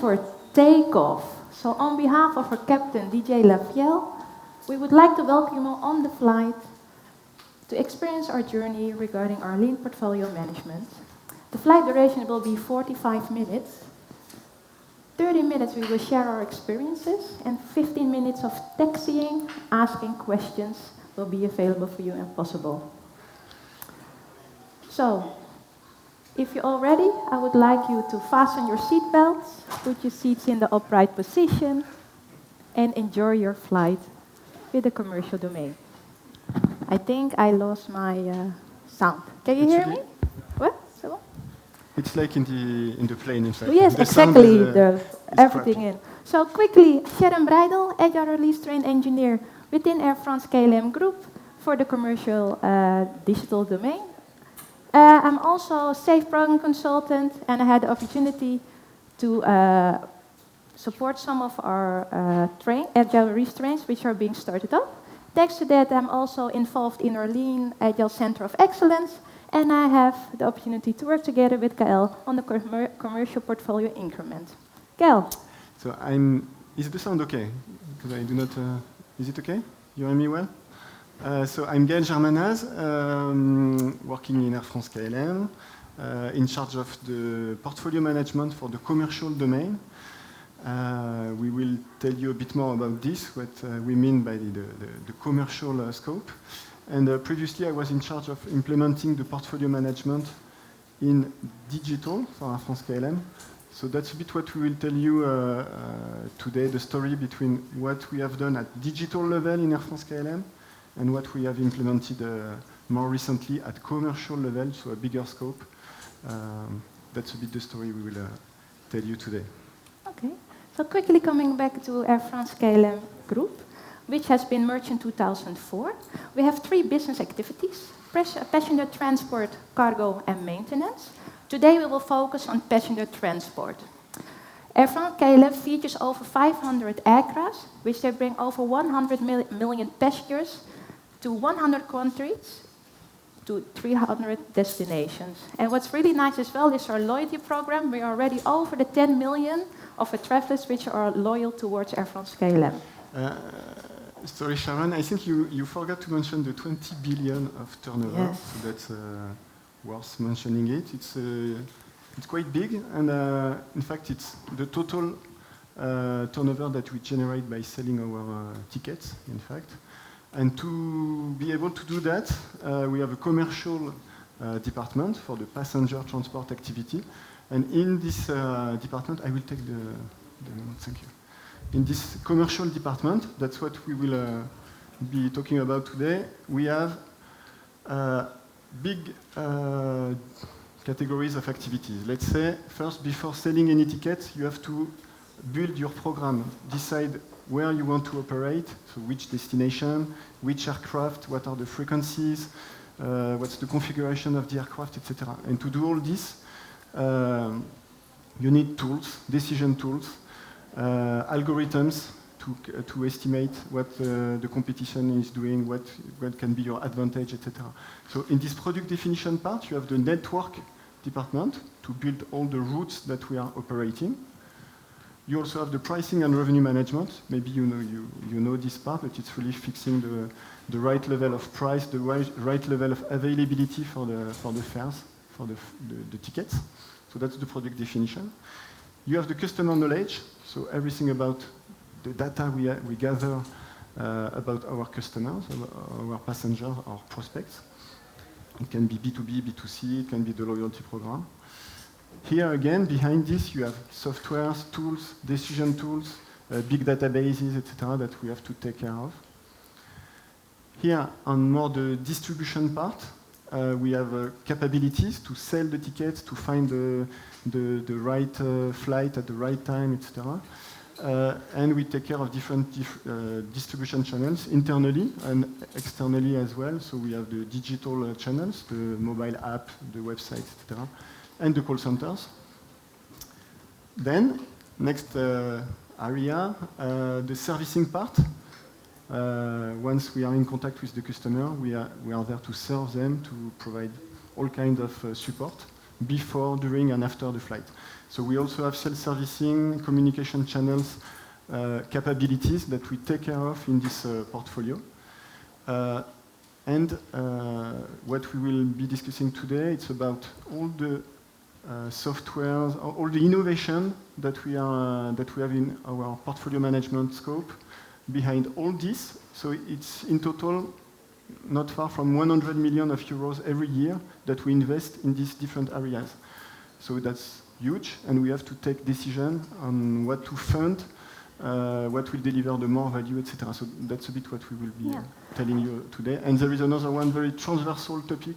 for takeoff. So on behalf of our captain, DJ Lafiel, we would like to welcome you on the flight to experience our journey regarding our lean portfolio management. The flight duration will be 45 minutes. 30 minutes we will share our experiences, and 15 minutes of taxiing, asking questions will be available for you and possible. So, if you're all ready, I would like you to fasten your seatbelts, put your seats in the upright position, and enjoy your flight with the commercial domain. I think I lost my sound. Can you hear me? What? So? It's like in the plane, in fact. Yes, the exactly. Is everything crappy. in. So quickly, Sharon Breidel, Agile Release Train Engineer within Air France KLM Group for the commercial digital domain. I'm also a safe program consultant, and I had the opportunity to support some of our Agile Release trains which are being started up. Thanks to that, I'm also involved in our Lean Agile Center of Excellence, and I have the opportunity to work together with Gael on the commercial portfolio increment. Gael. So is the sound okay? Because I do not, is it okay? You hear me well? So I'm Gael Germanaz, working in Air France KLM, in charge of the portfolio management for the commercial domain. We will tell you a bit more about this, what we mean by the commercial scope. And previously I was in charge of implementing the portfolio management in digital for Air France KLM. So that's a bit what we will tell you today, the story between what we have done at digital level in Air France KLM and what we have implemented more recently at commercial level, so a bigger scope. That's a bit the story we will tell you today. Okay, so quickly coming back to Air France KLM Group, which has been merged in 2004. We have 3 business activities: passenger transport, cargo, and maintenance. Today we will focus on passenger transport. Air France KLM features over 500 aircraft, which they bring over 100 million passengers to 100 countries, to 300 destinations. And what's really nice as well is our loyalty program. We are already over the 10 million of travelers which are loyal towards Air France KLM. Sorry, Sharon, I think you forgot to mention the 20 billion of turnover, yes. So that's worth mentioning it. It's quite big, and in fact it's the total turnover that we generate by selling our tickets, in fact. And to be able to do that, we have a commercial department for the passenger transport activity. And in this department, I will take the note, thank you. In this commercial department, that's what we will be talking about today. We have big categories of activities. Let's say, first, before selling any ticket, you have to build your program, decide where you want to operate, so which destination, which aircraft, what are the frequencies, what's the configuration of the aircraft, etc. And to do all this, you need tools, decision tools, algorithms to estimate what the competition is doing, what can be your advantage, etc. So in this product definition part, you have the network department to build all the routes that we are operating. You also have the pricing and revenue management. Maybe you know this part, but it's really fixing the right level of price, the right level of availability for the fares, for the tickets. So that's the product definition. You have the customer knowledge, so everything about the data we gather about our customers, our passengers, our prospects. It can be B2B, B2C, it can be the loyalty program. Here again, behind this, you have softwares, tools, decision tools, big databases, etc., that we have to take care of. Here, on more the distribution part, we have capabilities to sell the tickets, to find the right flight at the right time, etc. And we take care of different distribution channels internally and externally as well. So we have the digital channels, the mobile app, the website, etc., and the call centers. Then, next area, the servicing part. Once we are in contact with the customer, we are there to serve them, to provide all kinds of support, before, during, and after the flight. So we also have self-servicing, communication channels, capabilities that we take care of in this portfolio. And what we will be discussing today, it's about all the softwares, all the innovation that we have in our portfolio management scope behind all this. So it's in total not far from 100 million euros every year that we invest in these different areas. So that's huge, and we have to take decision on what to fund, what will deliver the more value, etc. So that's a bit what we will be telling you today. And there is another one very transversal topic,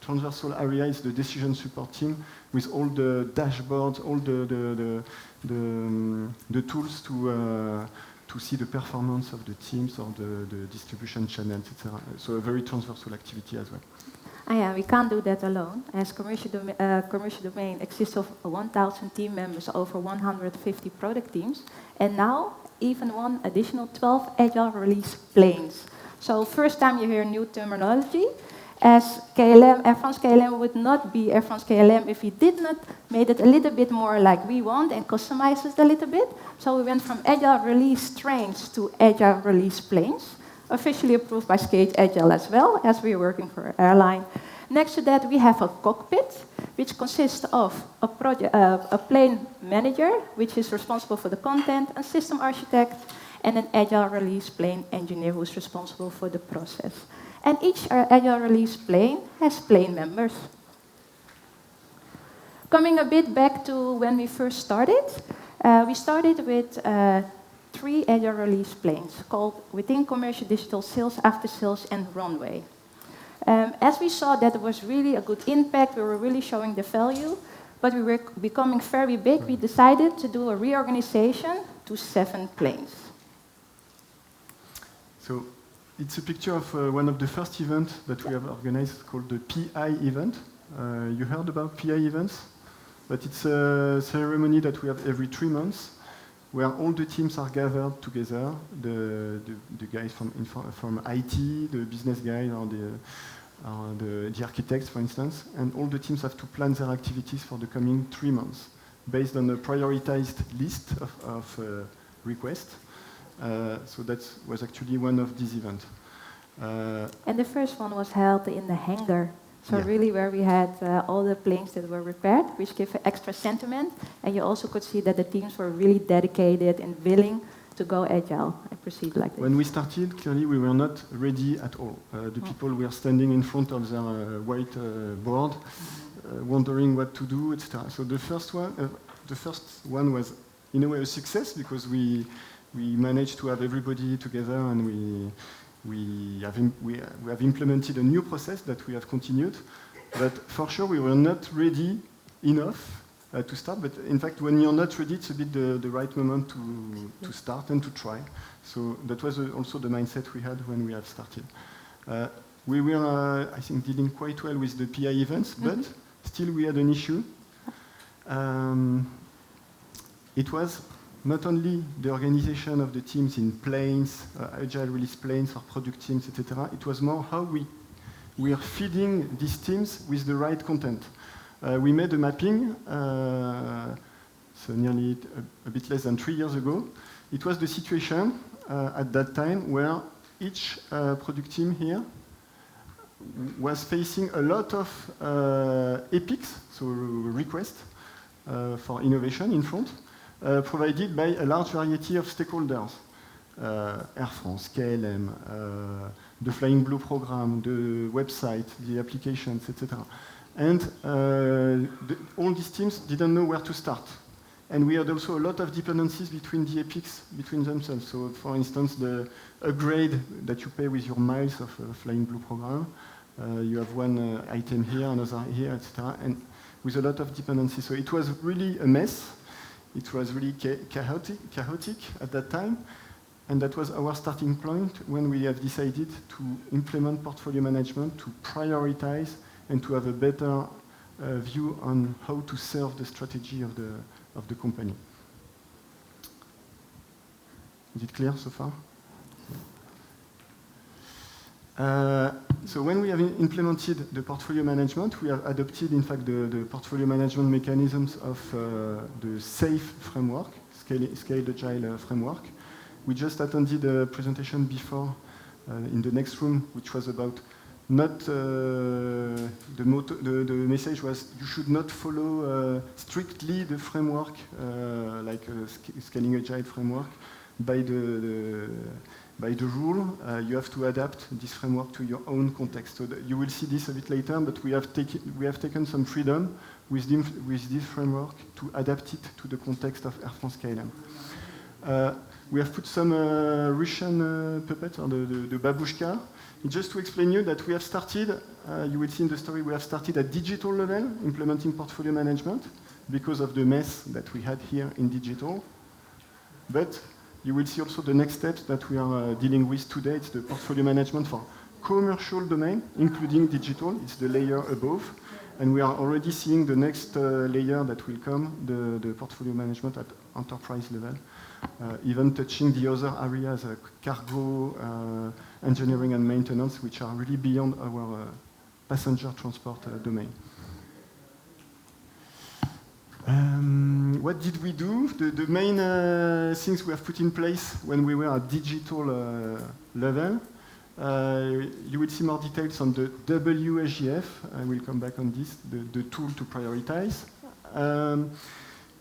transversal area is the decision support team with all the dashboards, all the tools to see the performance of the teams or the distribution channels, etc. So a very transversal activity as well. Yeah, we can't do that alone. As commercial domain exists of 1,000 team members, over 150 product teams, and now even one additional 12 agile release planes. So first time you hear new terminology, as KLM, Air France KLM would not be Air France KLM if we did not made it a little bit more like we want and customize it a little bit. So we went from agile release trains to agile release planes, officially approved by Skate Agile as well, as we are working for an airline. Next to that, we have a cockpit, which consists of a plane manager, which is responsible for the content, a system architect, and an agile release plane engineer who is responsible for the process. And each agile release plane has plane members. Coming a bit back to when we first started, we started with 3 agile release planes called within commercial digital sales, after sales, and runway. As we saw that it was really a good impact, we were really showing the value, but we were becoming very big, we decided to do a reorganization to 7 planes. So it's a picture of one of the first events that we have organized called the PI event. You heard about PI events? But it's a ceremony that we have every 3 months where all the teams are gathered together, the guys from IT, the business guys, or the architects, for instance, and all the teams have to plan their activities for the coming 3 months based on a prioritized list of requests. So that was actually one of these events. And the first one was held in the hangar. So really where we had all the planes that were repaired, which give extra sentiment. And you also could see that the teams were really dedicated and willing to go agile and proceed like this. When we started, clearly we were not ready at all. The people were standing in front of their white board, wondering what to do, etc. So the first one was in a way a success because we managed to have everybody together, and we have implemented a new process that we have continued. But for sure, we were not ready enough to start. But in fact, when you're not ready, it's a bit the right moment to start and to try. So that was also the mindset we had when we have started. We were, I think, dealing quite well with the PI events, but still we had an issue. It was not only the organization of the teams in planes, agile release planes or product teams, etc. It was more how we are feeding these teams with the right content. We made a mapping, so nearly a bit less than 3 years ago. It was the situation at that time where each product team here was facing a lot of epics, so requests for innovation in front, provided by a large variety of stakeholders. Air France, KLM, the Flying Blue program, the website, the applications, etc. And all these teams didn't know where to start. And we had also a lot of dependencies between the epics, between themselves. So for instance, the upgrade that you pay with your miles of a Flying Blue program, you have one item here, another here, etc. And with a lot of dependencies. So it was really a mess. It was really chaotic at that time, and that was our starting point when we have decided to implement portfolio management, to prioritize, and to have a better view on how to serve the strategy of the company. Is it clear so far? So when we have implemented the portfolio management, we have adopted, in fact, the portfolio management mechanisms of the SAFE framework, Scaled Agile framework. We just attended a presentation before in the next room, which was about not the message was you should not follow strictly the framework like a Scaling Agile framework by the rule. You have to adapt this framework to your own context. So you will see this a bit later, but we have taken some freedom with this framework to adapt it to the context of Air France-KLM. We have put some Russian puppets on the babushka. Just to explain you that we have started, you will see in the story, we have started at digital level, implementing portfolio management because of the mess that we had here in digital. But you will see also the next steps that we are dealing with today. It's the portfolio management for commercial domain, including digital. It's the layer above. And we are already seeing the next layer that will come, the portfolio management at enterprise level, even touching the other areas like cargo, engineering and maintenance, which are really beyond our passenger transport domain. What did we do? The main things we have put in place when we were at digital level. You will see more details on the WSGF. I will come back on this, the tool to prioritize.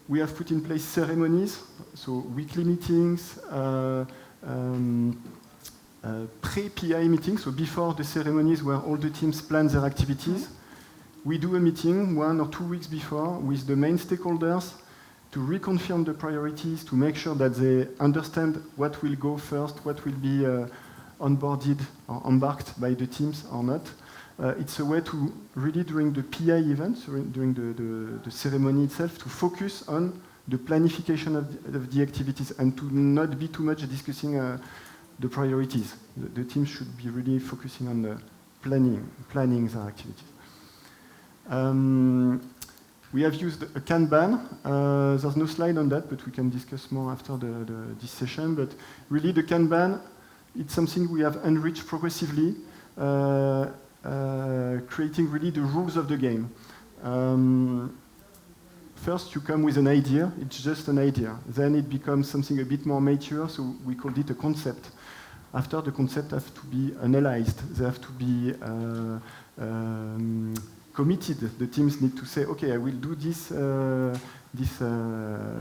We have put in place ceremonies, so weekly meetings, pre-PI meetings, so before the ceremonies where all the teams plan their activities. We do a meeting 1 or 2 weeks before with the main stakeholders to reconfirm the priorities, to make sure that they understand what will go first, what will be onboarded or embarked by the teams or not. It's a way to really, during the PI events, during the ceremony itself, to focus on the planification of the activities and to not be too much discussing the priorities. The teams should be really focusing on the planning their activities. We have used a Kanban. There's no slide on that, but we can discuss more after this session. But really, the Kanban, it's something we have enriched progressively, creating really the rules of the game. First, you come with an idea. It's just an idea. Then it becomes something a bit more mature, so we called it a concept. After, the concept has to be analyzed. They have to be committed. The teams need to say, okay, I will do this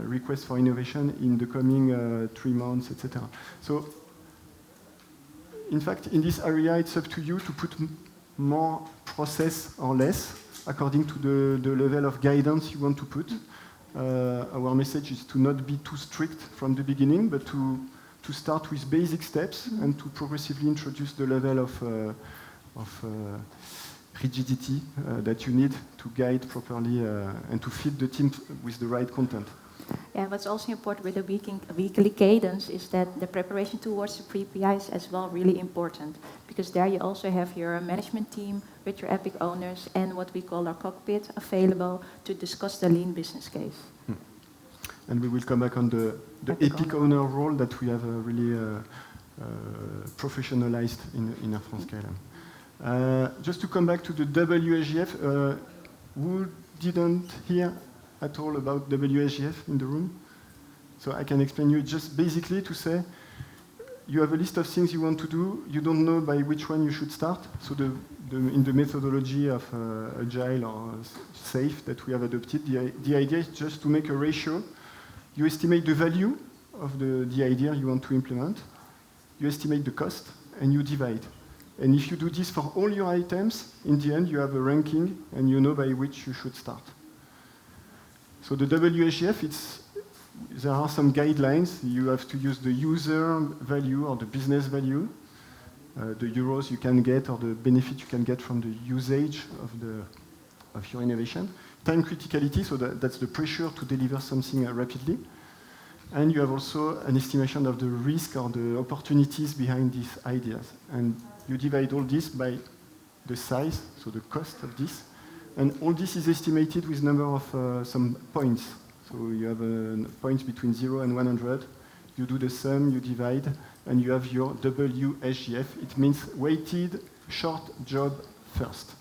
request for innovation in the coming 3 months, etc. So, in fact, in this area, it's up to you to put more process or less, according to the level of guidance you want to put. Our message is to not be too strict from the beginning, but to start with basic steps and to progressively introduce the level of rigidity that you need to guide properly and to feed the team with the right content. Yeah, what's also important with the weekly cadence is that the preparation towards the pre-PI is as well really important, because there you also have your management team with your EPIC owners and what we call our cockpit available to discuss the lean business case. And we will come back on the EPIC owner role that we have really professionalized in Air France-KLM. Just to come back to the WSGF, who didn't hear at all about WSGF in the room? So I can explain you just basically to say, you have a list of things you want to do, you don't know by which one you should start. So in the methodology of Agile or SAFE that we have adopted, the idea is just to make a ratio. You estimate the value of the idea you want to implement, you estimate the cost, and you divide. And if you do this for all your items, in the end you have a ranking and you know by which you should start. So the WSGF, there are some guidelines. You have to use the user value or the business value, the euros you can get or the benefit you can get from the usage of your innovation. Time criticality, so that's the pressure to deliver something rapidly. And you have also an estimation of the risk or the opportunities behind these ideas. And you divide all this by the size, so the cost of this. And all this is estimated with number of some points. So you have points between 0 and 100. You do the sum, you divide, and you have your WSJF. It means weighted short job first.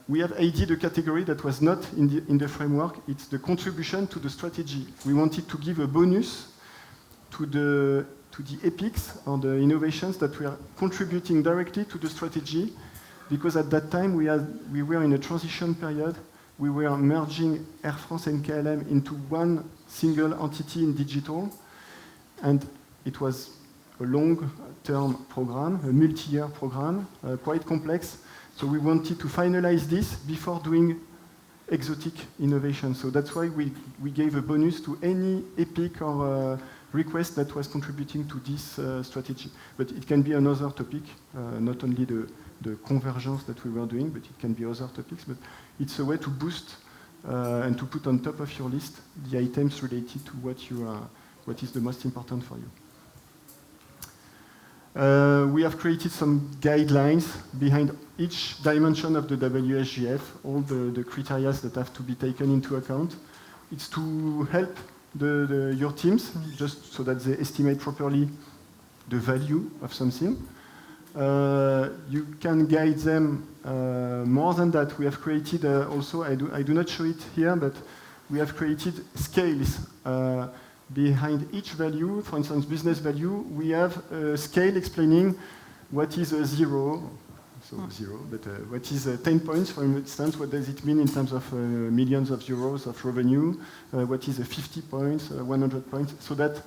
We have added a category that was not in the framework. It's the contribution to the strategy. We wanted to give a bonus to the epics or the innovations that we are contributing directly to the strategy, because at that time we were in a transition period. We were merging Air France and KLM into one single entity in digital, and it was a long-term program, a multi-year program, quite complex. So we wanted to finalize this before doing exotic innovation. So that's why we gave a bonus to any epic or request that was contributing to this strategy. But it can be another topic, not only the convergence that we were doing, but it can be other topics. But it's a way to boost and to put on top of your list the items related to what is the most important for you. We have created some guidelines behind each dimension of the WSJF, all the criteria that have to be taken into account. It's to help your teams, just so that they estimate properly the value of something. You can guide them more than that. We have created also, I do not show it here, but we have created scales behind each value. For instance, business value, we have a scale explaining what is a zero, so zero, but what is 10 points, for instance, what does it mean in terms of millions of euros of revenue, what is 50 points, 100 points, so that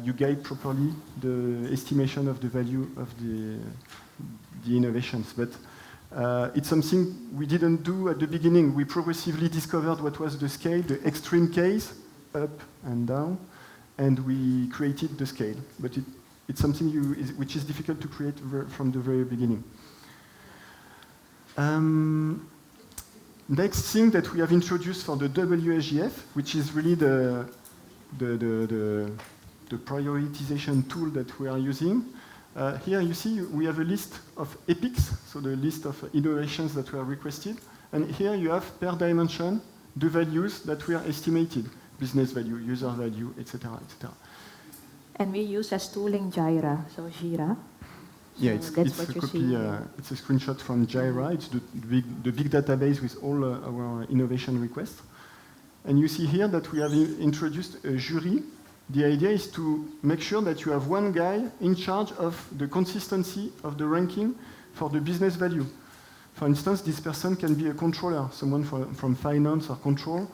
you guide properly the estimation of the value of the innovations. But it's something we didn't do at the beginning. We progressively discovered what was the scale, the extreme case, up and down, and we created the scale. But it's something which is difficult to create from the very beginning. Next thing that we have introduced for the WSJF, which is really the prioritization tool that we are using. Here you see we have a list of epics, so the list of innovations that were requested. And here you have per dimension the values that were estimated. Business value, user value, etc., etc. And we use as tooling Jira, so Jira. Yeah, so it's a copy. It's a screenshot from Jira. It's the big database with all our innovation requests. And you see here that we have introduced a jury. The idea is to make sure that you have one guy in charge of the consistency of the ranking for the business value. For instance, this person can be a controller, someone from finance or control.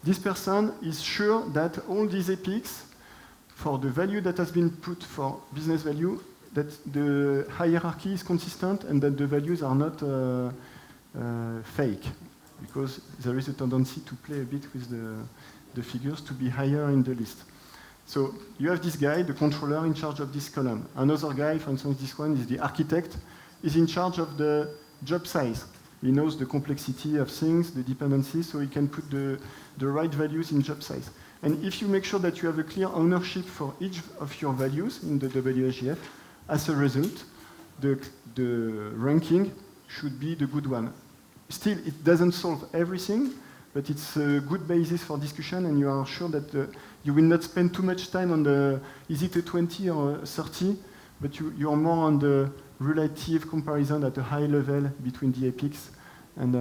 This person is sure that all these epics, for the value that has been put for business value, that the hierarchy is consistent and that the values are not fake, because there is a tendency to play a bit with the figures to be higher in the list. So you have this guy, the controller, in charge of this column. Another guy, for instance, this one is the architect, is in charge of the job size. He knows the complexity of things, the dependencies, so he can put the right values in job size. And if you make sure that you have a clear ownership for each of your values in the WSJF, as a result, the ranking should be the good one. Still, it doesn't solve everything, but it's a good basis for discussion, and you are sure that you will not spend too much time on is it a 20 or a 30, but you are more on the relative comparison at a high level between the epics, and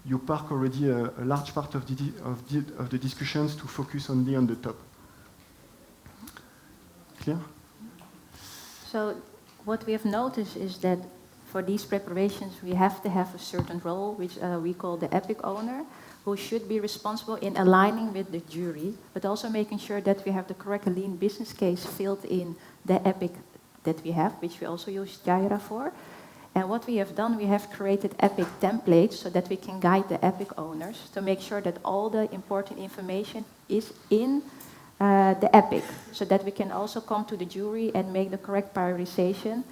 you park already a large part of the discussions to focus only on the top. Clear? So what we have noticed is that for these preparations we have to have a certain role, which we call the epic owner, who should be responsible in aligning with the jury, but also making sure that we have the correct lean business case filled in the epic that we have, which we also use Jira for. And what we have done, we have created epic templates so that we can guide the epic owners to make sure that all the important information is in the epic, so that we can also come to the jury and make the correct prioritization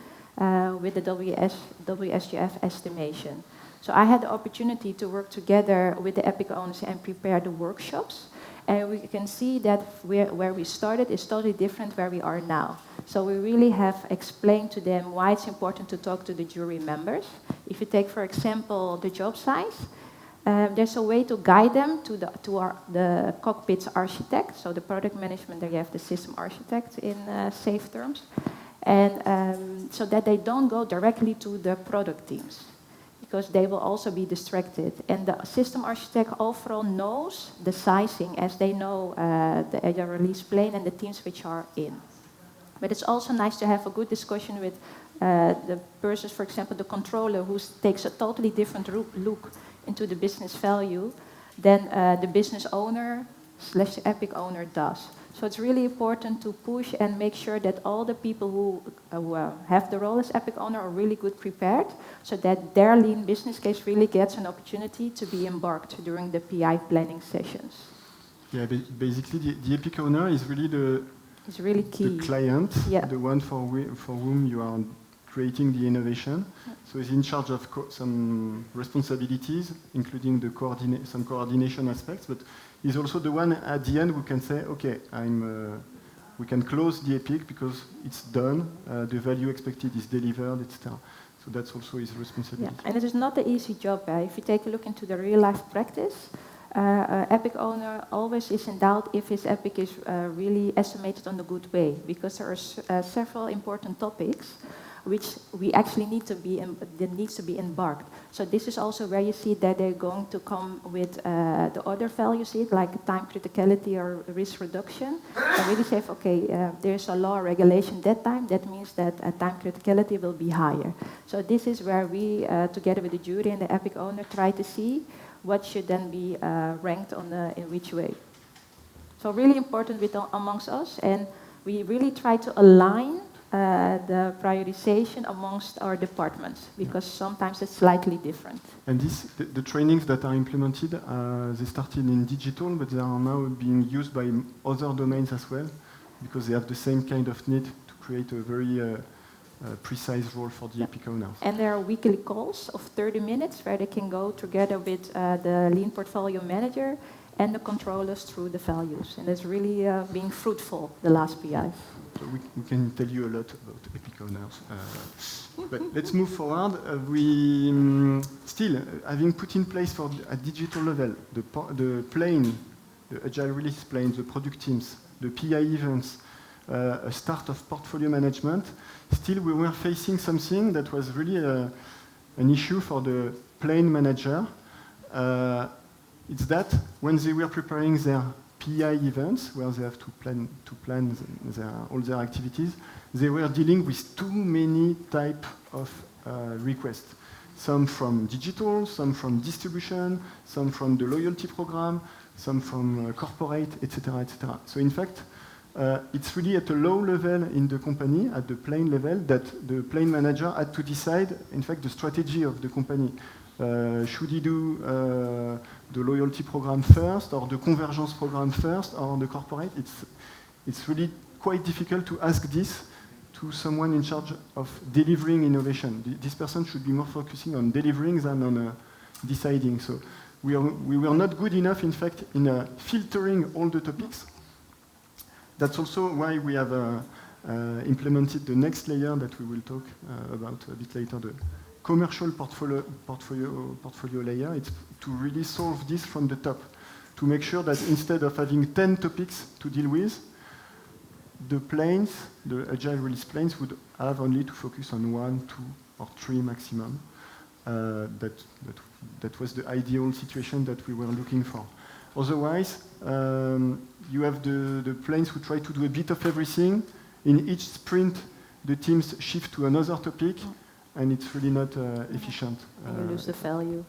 with the WSJF estimation. So I had the opportunity to work together with the epic owners and prepare the workshops. And we can see that where we started is totally different where we are now. So we really have explained to them why it's important to talk to the jury members. If you take, for example, the job size, there's a way to guide them to the cockpit's architect. So the product management, there you have the system architect in safe terms. And so that they don't go directly to the product teams, because they will also be distracted. And the system architect overall knows the sizing, as they know the agile release plane and the teams which are in. But it's also nice to have a good discussion with the persons, for example, the controller, who takes a totally different look into the business value than the business owner / the Epic owner does. So it's really important to push and make sure that all the people who have the role as Epic owner are really good prepared, so that their lean business case really gets an opportunity to be embarked during the PI planning sessions. Yeah, basically the Epic owner is really it's really key. The client, yeah. The one for whom you are creating the innovation. So he's in charge of some responsibilities, including some coordination aspects, but he's also the one at the end who can say, okay, we can close the Epic because it's done, the value expected is delivered, etc. So that's also his responsibility. Yeah, and it is not an easy job. If you take a look into the real-life practice, Epic owner always is in doubt if his Epic is really estimated on a good way, because there are several important topics which we actually need to be that needs to be embarked. So this is also where you see that they're going to come with the other values, like time criticality or risk reduction, and really say, okay, there's a law or regulation that time. That means that time criticality will be higher. So this is where we, together with the jury and the Epic owner, try to see what should then be ranked on in which way. So really important amongst us, and we really try to align the prioritization amongst our departments, because sometimes it's slightly different. And the trainings that are implemented, they started in digital, but they are now being used by other domains as well, because they have the same kind of need to create a very precise role for the Epic owners. And there are weekly calls of 30 minutes where they can go together with the lean portfolio manager and the controllers through the values. And it's really been fruitful, the last PIs. So we can tell you a lot about Epic owners. But let's move forward. We still, having put in place for a digital level, the plane, the agile release plane, the product teams, the PI events, a start of portfolio management, still we were facing something that was really an issue for the plane manager. It's that when they were preparing their PI events, where they have to plan all their activities, they were dealing with too many types of requests. Some from digital, some from distribution, some from the loyalty program, some from corporate, etc., etc. So in fact, it's really at a low level in the company, at the plane level, that the plane manager had to decide, in fact, the strategy of the company. Should he do the loyalty program first, or the convergence program first, or the corporate? It's really quite difficult to ask this to someone in charge of delivering innovation. This person should be more focusing on delivering than on deciding. So we were not good enough, in fact, in filtering all the topics. That's also why we have implemented the next layer that we will talk about a bit later, the commercial portfolio layer. It's to really solve this from the top, to make sure that instead of having 10 topics to deal with, the planes, the agile release planes, would have only to focus on 1, 2, or 3 maximum. That was the ideal situation that we were looking for. Otherwise, you have the planes who try to do a bit of everything. In each sprint, the teams shift to another topic, and it's really not efficient. And you lose the value.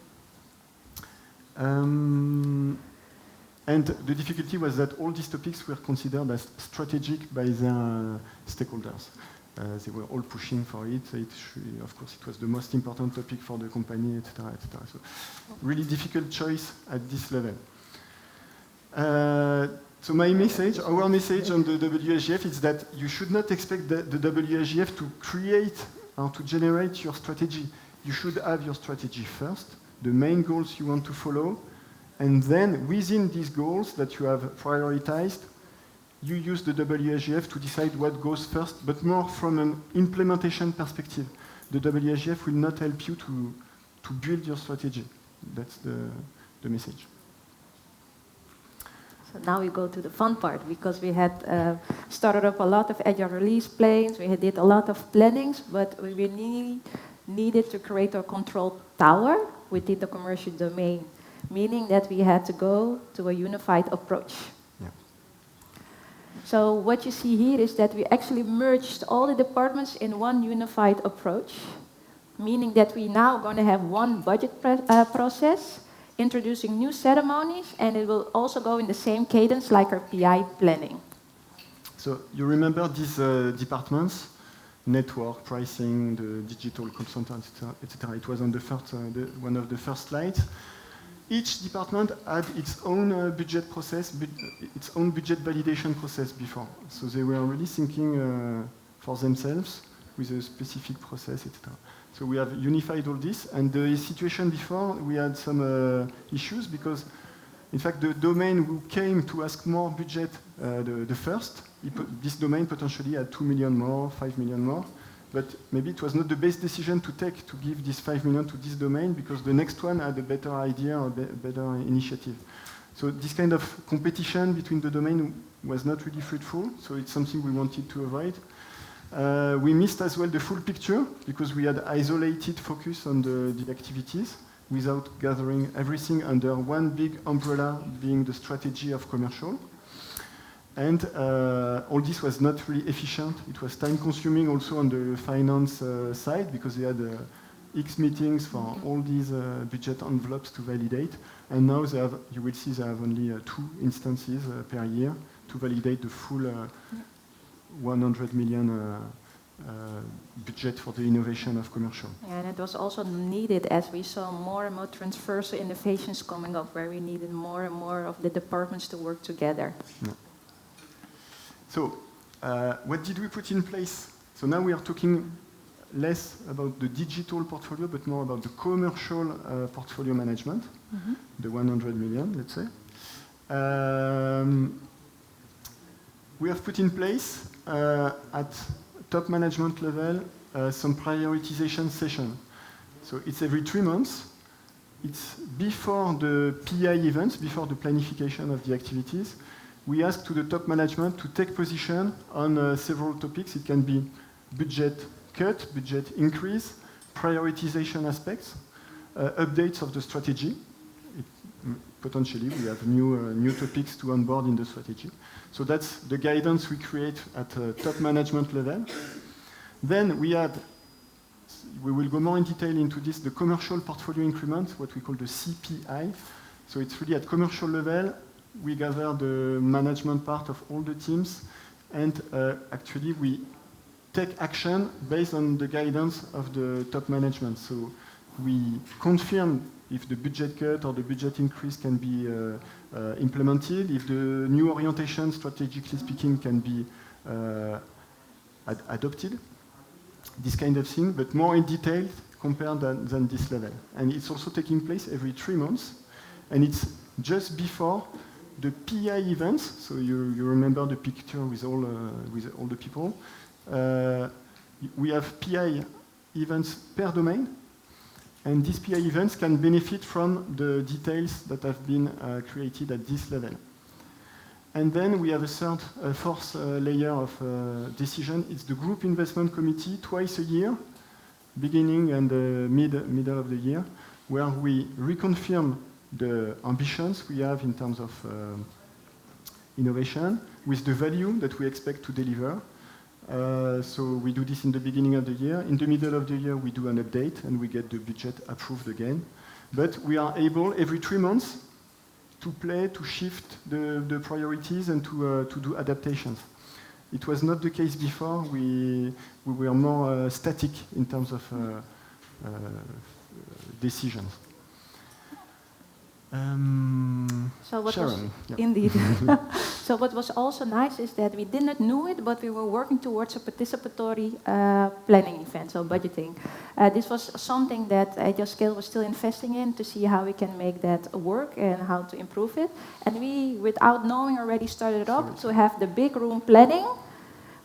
And the difficulty was that all these topics were considered as strategic by their stakeholders. They were all pushing for it. Of course, it was the most important topic for the company, etc., etc. So, really difficult choice at this level. So our message on the WSGF is that you should not expect the WSGF to create or to generate your strategy. You should have your strategy first, the main goals you want to follow, and then within these goals that you have prioritized, you use the WSGF to decide what goes first, but more from an implementation perspective. The WSGF will not help you to build your strategy. That's the message. So now we go to the fun part, because we had started up a lot of agile release plans, we did a lot of plannings, but we really needed to create a control tower within the commercial domain, meaning that we had to go to a unified approach. Yeah. So what you see here is that we actually merged all the departments in one unified approach, meaning that we now going to have one budget process, introducing new ceremonies, and it will also go in the same cadence like our PI planning. So you remember these departments, network, pricing, the digital consultant, etc. It was on the first, one of the first slides. Each department had its own budget process, its own budget validation process before. So they were really thinking for themselves with a specific process, etc. So we have unified all this, and the situation before, we had some issues because, in fact, the domain who came to ask more budget, the first, this domain potentially had 2 million more, 5 million more, but maybe it was not the best decision to take to give this 5 million to this domain because the next one had a better idea or better initiative. So this kind of competition between the domain was not really fruitful, so it's something we wanted to avoid. We missed as well the full picture because we had isolated focus on the activities without gathering everything under one big umbrella being the strategy of commercial. And all this was not really efficient. It was time consuming also on the finance side because they had X meetings for all these budget envelopes to validate. And now they have, you will see they have only 2 instances per year to validate the full 100 million budget for the innovation of commercial. Yeah, and it was also needed as we saw more and more transversal innovations coming up where we needed more and more of the departments to work together. Yeah. So, what did we put in place? So now we are talking less about the digital portfolio, but more about the commercial portfolio management, the 100 million, let's say. We have put in place at top management level some prioritization session. So it's every 3 months. It's before the PI events, before the planification of the activities. We ask to the top management to take position on several topics. It can be budget cut, budget increase, prioritization aspects, updates of the strategy. Potentially, we have new topics to onboard in the strategy. So that's the guidance we create at top management level. Then we will go more in detail into this, the commercial portfolio increment, what we call the CPI. So it's really at commercial level, we gather the management part of all the teams, and actually we take action based on the guidance of the top management. So we confirm if the budget cut or the budget increase can be implemented, if the new orientation, strategically speaking, can be adopted, this kind of thing, but more in detail compared than this level. And it's also taking place every 3 months, and it's just before the PI events. So you remember the picture with all the people. We have PI events per domain, and these PI events can benefit from the details that have been created at this level. And then we have a fourth layer of decision. It's the group investment committee twice a year, beginning and middle of the year, where we reconfirm the ambitions we have in terms of innovation with the value that we expect to deliver. So we do this in the beginning of the year. In the middle of the year, we do an update and we get the budget approved again. But we are able every 3 months to shift the priorities and to do adaptations. It was not the case before. We were more static in terms of decisions. So what Sharon, was, yeah. Indeed. So what was also nice is that we did not know it, but we were working towards a participatory planning event, so budgeting. This was something that Agile was still investing in to see how we can make that work and how to improve it. And we, without knowing, already started up to have the big room planning,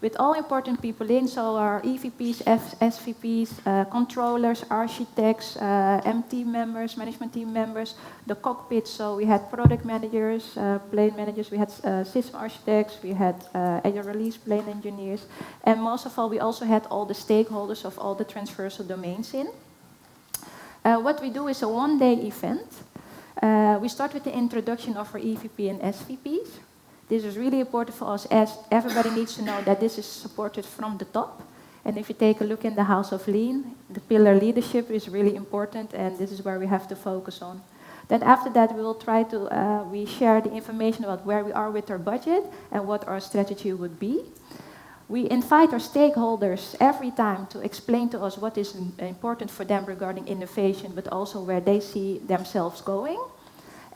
with all important people in, so our EVPs, SVPs, controllers, architects, team members, management team members, the cockpit, so we had product managers, plane managers, we had system architects, we had air release plane engineers, and most of all, we also had all the stakeholders of all the transversal domains in. What we do is a one-day event. We start with the introduction of our EVP and SVPs. This is really important for us, as everybody needs to know that this is supported from the top. And if you take a look in the House of Lean, the pillar leadership is really important, and this is where we have to focus on. Then after that, we will try to, we share the information about where we are with our budget and what our strategy would be. We invite our stakeholders every time to explain to us what is important for them regarding innovation, but also where they see themselves going.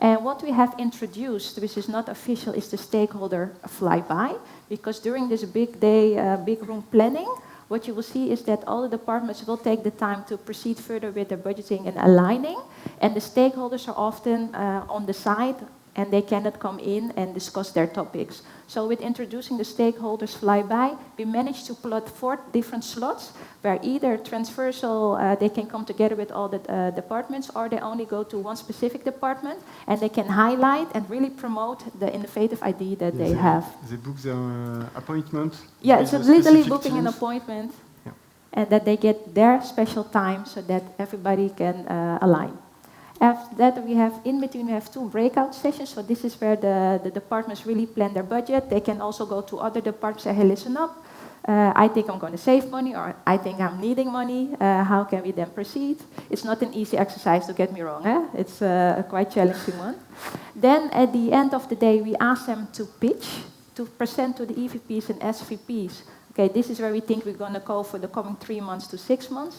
And what we have introduced, which is not official, is the stakeholder flyby, because during this big day, big room planning, what you will see is that all the departments will take the time to proceed further with their budgeting and aligning, and the stakeholders are often on the side, and they cannot come in and discuss their topics. So with introducing the stakeholders flyby, we managed to plot 4 different slots where either transversal, they can come together with all the departments, or they only go to one specific department, and they can highlight and really promote the innovative idea that they have. They book their appointment. Yeah, it's literally booking teams. an appointment, and that they get their special time so that everybody can align. After that, we have, in between, we have 2 breakout sessions. So this is where the departments really plan their budget. They can also go to other departments and say, hey, listen up. I think I'm going to save money, or I think I'm needing money. How can we then proceed? It's not an easy exercise, don't get me wrong. It's a quite challenging one. Then at the end of the day, we ask them to pitch, to present to the EVPs and SVPs. Okay, this is where we think we're going to go for the coming 3 months to 6 months.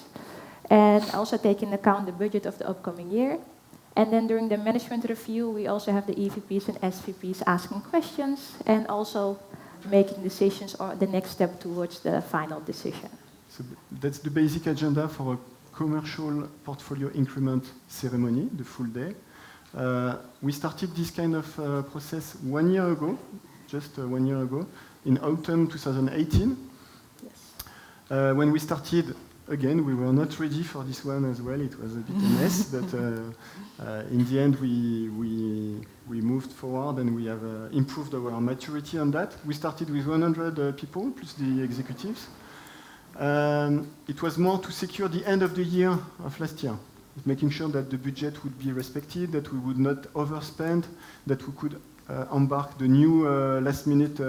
And also take into account the budget of the upcoming year. And then during the management review, we also have the EVPs and SVPs asking questions and also making decisions or the next step towards the final decision. So that's the basic agenda for a commercial portfolio increment ceremony, the full day. We started this kind of process 1 year ago, just 1 year ago, in autumn 2018. Yes. When we started, again, we were not ready for this one as well. It was a bit a mess, but in the end, we moved forward and we have improved our maturity on that. We started with 100 people, plus the executives. It was more to secure the end of the year of last year, making sure that the budget would be respected, that we would not overspend, that we could embark the new last-minute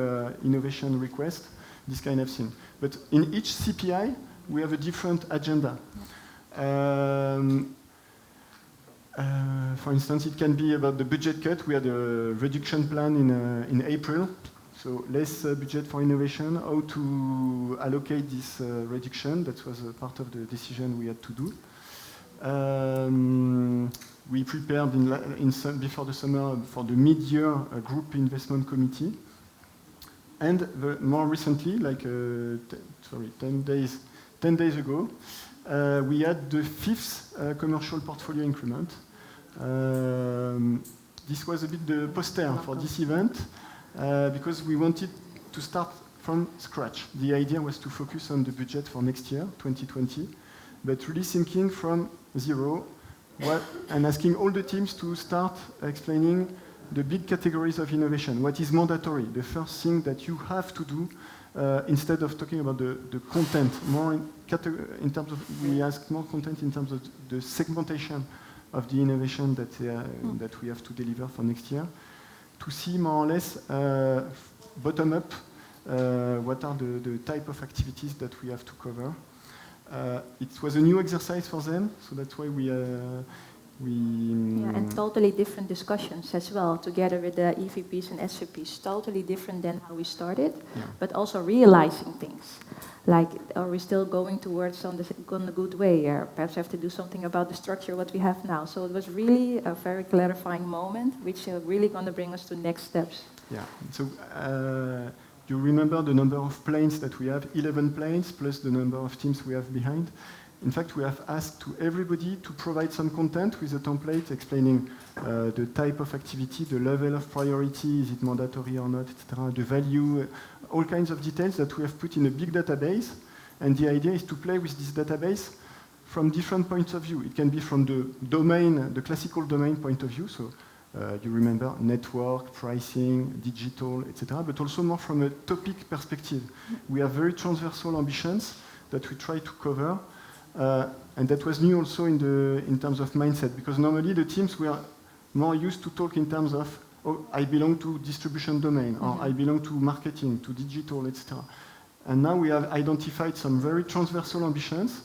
innovation request, this kind of thing. But in each CPI, we have a different agenda. For instance, it can be about the budget cut. We had a reduction plan in April, so less budget for innovation, how to allocate this reduction. That was a part of the decision we had to do. We prepared before the summer for the mid-year group investment committee. And more recently, like 10 days ago, we had the 5th commercial portfolio increment. This was a bit the poster for this event because we wanted to start from scratch. The idea was to focus on the budget for next year, 2020, but really thinking from zero and asking all the teams to start explaining the big categories of innovation. What is mandatory? The first thing that you have to do instead of talking about the content, more in terms of, we ask more content in terms of the segmentation of the innovation that we have to deliver for next year, to see more or less bottom up what are the type of activities that we have to cover. It was a new exercise for them, so that's why and totally different discussions as well, together with the EVPs and SVPs, totally different than how we started, but also realizing things. Like, are we still going towards on the good way, or perhaps have to do something about the structure, what we have now. So it was really a very clarifying moment, which is really going to bring us to next steps. Yeah, so you remember the number of planes that we have, 11 planes, plus the number of teams we have behind. In fact, we have asked to everybody to provide some content with a template explaining the type of activity, the level of priority, is it mandatory or not, etc., the value, all kinds of details that we have put in a big database, and the idea is to play with this database from different points of view. It can be from the domain, the classical domain point of view, so you remember network, pricing, digital, etc., but also more from a topic perspective. We have very transversal ambitions that we try to cover, and that was new also in terms of mindset, because normally the teams were more used to talk in terms of, oh, I belong to distribution domain, or I belong to marketing, to digital, etc. And now we have identified some very transversal ambitions.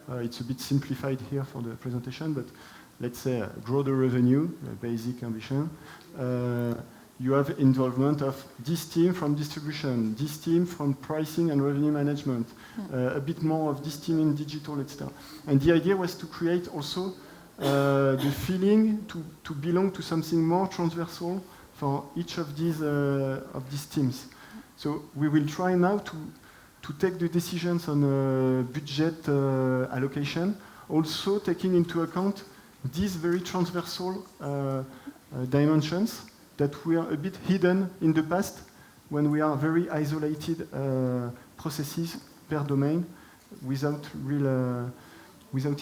It's a bit simplified here for the presentation, but let's say grow the revenue, a basic ambition. You have involvement of this team from distribution, this team from pricing and revenue management, a bit more of this team in digital, etc. And the idea was to create also the feeling to belong to something more transversal for each of these teams. So we will try now to take the decisions on budget allocation, also taking into account these very transversal dimensions that were a bit hidden in the past when we are very isolated processes per domain without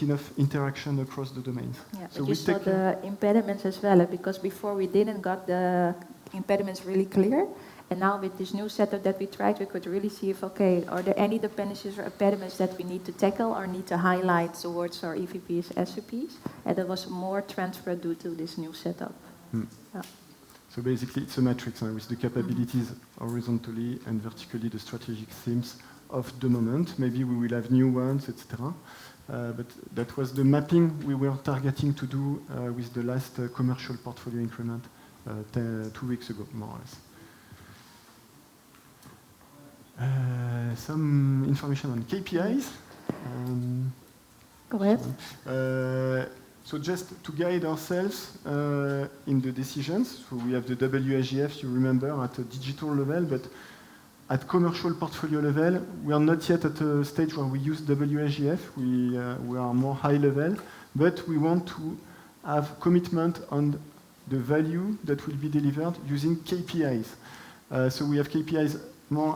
enough interaction across the domains. Yeah, so but you saw the impediments as well, because before we didn't got the impediments really clear, and now with this new setup that we tried, we could really see if, okay, are there any dependencies or impediments that we need to tackle or need to highlight towards our EVPs, SVPs, and that was more transfer due to this new setup. Yeah. So basically it's a matrix with the capabilities horizontally and vertically, the strategic themes of the moment. Maybe we will have new ones, etc. But that was the mapping we were targeting to do with the last commercial portfolio increment 2 weeks ago, more or less. Some information on KPIs. Go ahead. So just to guide ourselves in the decisions, so we have the WAGF, you remember, at a digital level, but at commercial portfolio level, we are not yet at a stage where we use WAGF. We are more high level, but we want to have commitment on the value that will be delivered using KPIs. So we have KPIs more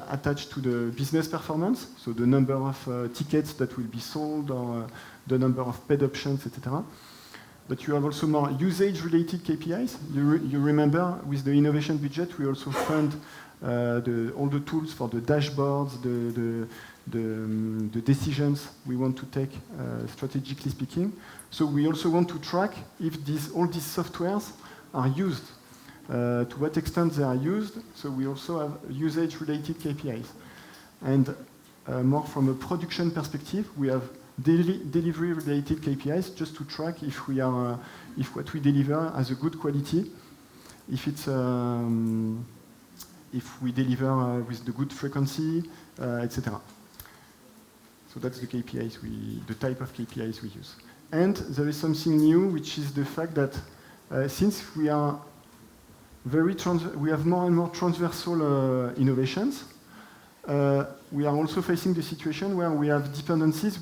attached to the business performance, so the number of tickets that will be sold, or the number of paid options, etc. But you have also more usage-related KPIs. You remember, with the innovation budget, we also fund all the tools for the dashboards, the decisions we want to take, strategically speaking. So we also want to track if all these softwares are used, to what extent they are used. So we also have usage-related KPIs. And more from a production perspective, we have delivery-related KPIs just to track if what we deliver has a good quality, if we deliver with the good frequency, etc. So that's the KPIs the type of KPIs we use. And there is something new, which is the fact that since we have more and more transversal innovations, we are also facing the situation where we have dependencies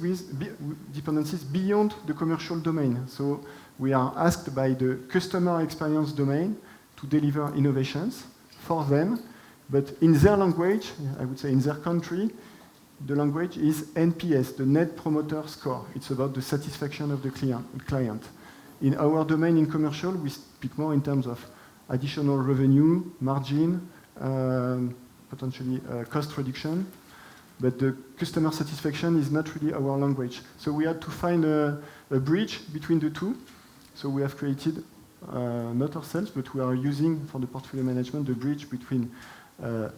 beyond the commercial domain. So we are asked by the customer experience domain to deliver innovations for them, but in their language, I would say in their country, the language is NPS, the Net Promoter Score. It's about the satisfaction of the client. In our domain in commercial, we speak more in terms of additional revenue, margin, potentially cost reduction, but the customer satisfaction is not really our language. So we had to find a bridge between the two. So we have created, not ourselves, but we are using for the portfolio management the bridge between the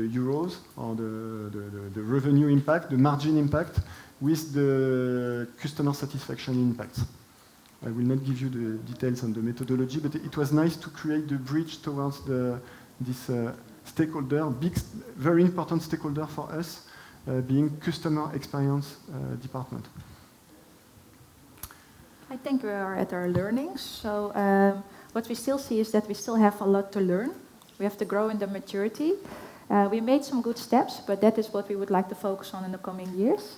euros, or the revenue impact, the margin impact, with the customer satisfaction impact. I will not give you the details on the methodology, but it was nice to create the bridge towards this stakeholder, very important stakeholder for us, being customer experience department. I think we are at our learnings. So what we still see is that we still have a lot to learn. We have to grow in the maturity. We made some good steps, but that is what we would like to focus on in the coming years.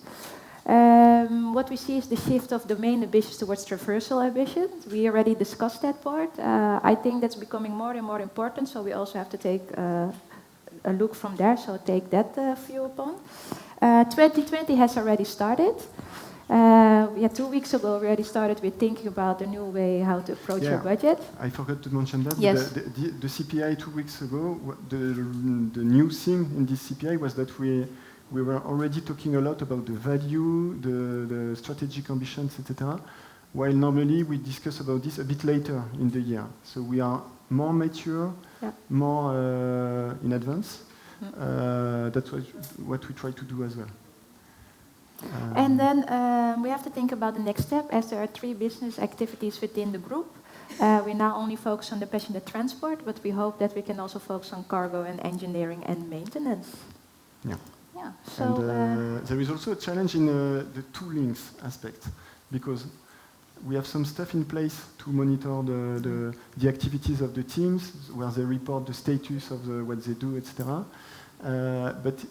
What we see is the shift of domain ambitions towards traversal ambitions. We already discussed that part. I think that's becoming more and more important, so we also have to take a look from there, so take that view upon. 2020 has already started. 2 weeks ago, we already started with thinking about the new way how to approach your budget. I forgot to mention that. Yes. The CPI 2 weeks ago, the new thing in this CPI was that we were already talking a lot about the value, the strategic ambitions, etc. While normally we discuss about this a bit later in the year. So we are more mature, more in advance. That's what we try to do as well. And then we have to think about the next step, as there are 3 business activities within the group. We now only focus on the passenger transport, but we hope that we can also focus on cargo and engineering and maintenance. Yeah. So and there is also a challenge in the toolings aspect, because we have some stuff in place to monitor the activities of the teams, where they report the status of what they do, etc. But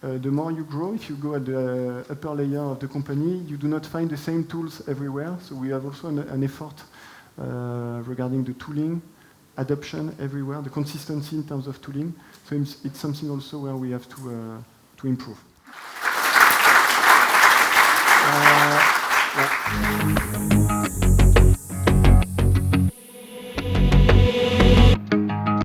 the more you grow, if you go at the upper layer of the company, you do not find the same tools everywhere. So we have also an effort regarding the tooling, adoption everywhere, the consistency in terms of tooling. So it's something also where we have to improve. Yeah.